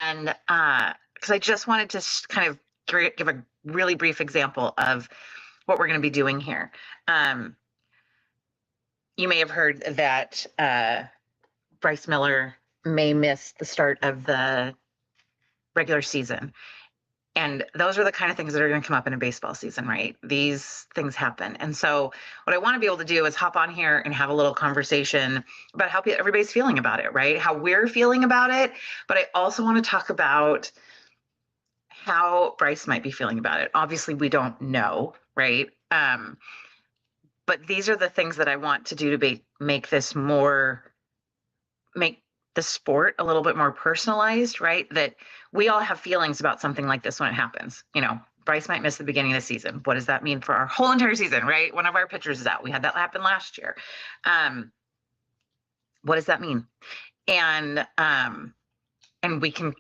And because I just wanted to kind of give a really brief example of what we're going to be doing here. Um, you may have heard that Bryce Miller may miss the start of the regular season. And those are the kind of things that are going to come up in a baseball season, right? These things happen. And so, what I want to be able to do is hop on here and have a little conversation about how everybody's feeling about it, right? How we're feeling about it. But I also want to talk about how Bryce might be feeling about it. Obviously, we don't know, right? But these are the things that I want to do to make this more, make the sport a little bit more personalized, right? That we all have feelings about something like this when it happens. Bryce might miss the beginning of the season. What does that mean for our whole entire season, right? One of our pitchers is out. We had that happen last year. What does that mean? And we can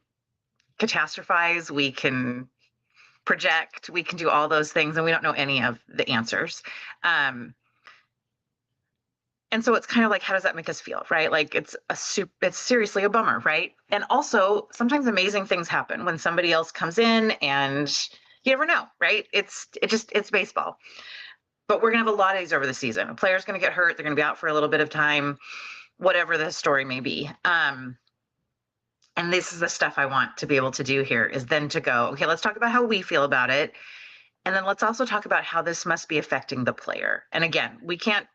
catastrophize, we can project, we can do all those things, and we don't know any of the answers. And so it's kind of like, how does that make us feel, right? Like it's seriously a bummer, right? And also sometimes amazing things happen when somebody else comes in, and you never know, right? It's baseball. But we're gonna have a lot of these over the season. A player's gonna get hurt, they're gonna be out for a little bit of time, whatever the story may be. And this is the stuff I want to be able to do here, is then to go, okay, let's talk about how we feel about it. And then let's also talk about how this must be affecting the player. And again, we can't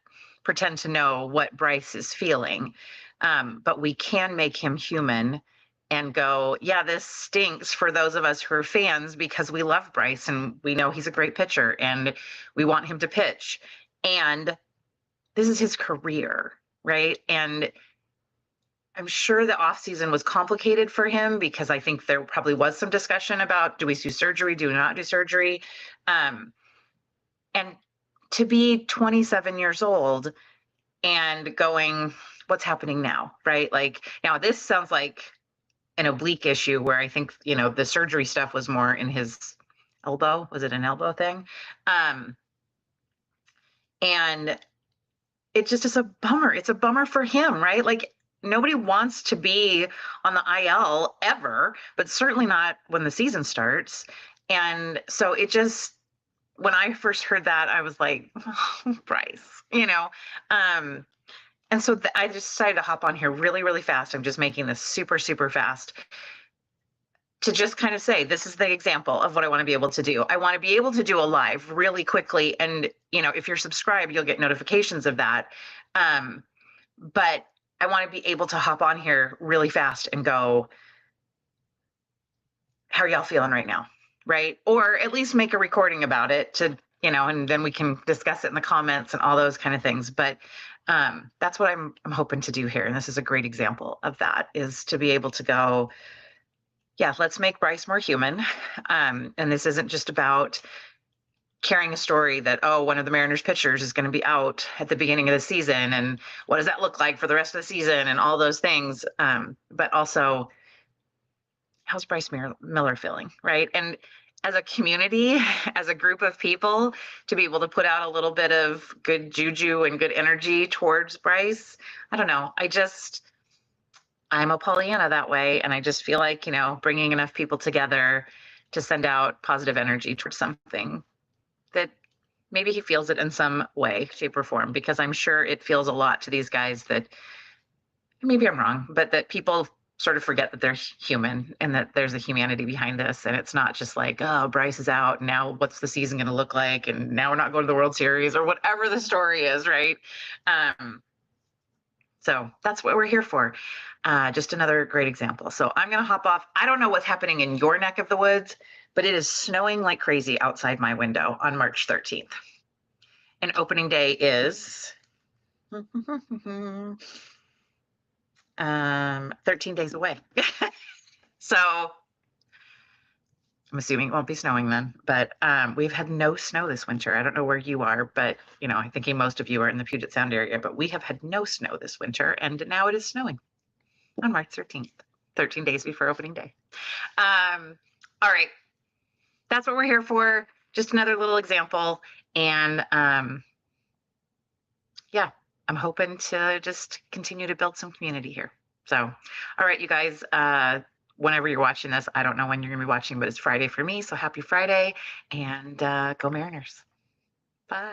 pretend to know what Bryce is feeling, but we can make him human and go, yeah, this stinks for those of us who are fans, because we love Bryce and we know he's a great pitcher and we want him to pitch. And this is his career, right? And I'm sure the offseason was complicated for him, because I think there probably was some discussion about, do we do surgery, do we not do surgery? And to be 27 years old and going, what's happening now, right? Like, now this sounds like an oblique issue where I think, the surgery stuff was more in his elbow. Was it an elbow thing? And it just is a bummer. It's a bummer for him, right? Like, nobody wants to be on the IL ever, but certainly not when the season starts. And so when I first heard that, I was like, oh, Bryce, and so I just decided to hop on here really, really fast. I'm just making this super, super fast to just kind of say, this is the example of what I want to be able to do. I want to be able to do a live really quickly. And, if you're subscribed, you'll get notifications of that. But I want to be able to hop on here really fast and go, how are y'all feeling right now? Right? Or at least make a recording about it and then we can discuss it in the comments and all those kind of things. But that's what I'm hoping to do here. And this is a great example of that, is to be able to go, yeah, let's make Bryce more human. And this isn't just about carrying a story that, oh, one of the Mariners pitchers is going to be out at the beginning of the season, and what does that look like for the rest of the season, and all those things. But also, how's Bryce Miller feeling, right? And as a community, as a group of people, to be able to put out a little bit of good juju and good energy towards Bryce, I don't know. I'm a Pollyanna that way. And I just feel like, bringing enough people together to send out positive energy towards something that maybe he feels it in some way, shape, or form, because I'm sure it feels a lot to these guys that, maybe I'm wrong, but that people sort of forget that they're human and that there's a humanity behind this. And it's not just like, oh, Bryce is out. Now what's the season going to look like? And now we're not going to the World Series, or whatever the story is, right? So that's what we're here for. Just another great example. So I'm going to hop off. I don't know what's happening in your neck of the woods, but it is snowing like crazy outside my window on March 13th. And opening day is 13 days away. So I'm assuming it won't be snowing then, but we've had no snow this winter. I don't know where you are, but I'm thinking most of you are in the Puget Sound area, but we have had no snow this winter, and now it is snowing on March 13th, 13 days before opening day. All right, that's what we're here for. Just another little example. And yeah, I'm hoping to just continue to build some community here. So, all right, you guys, whenever you're watching this, I don't know when you're going to be watching, but it's Friday for me. So happy Friday, and go Mariners. Bye.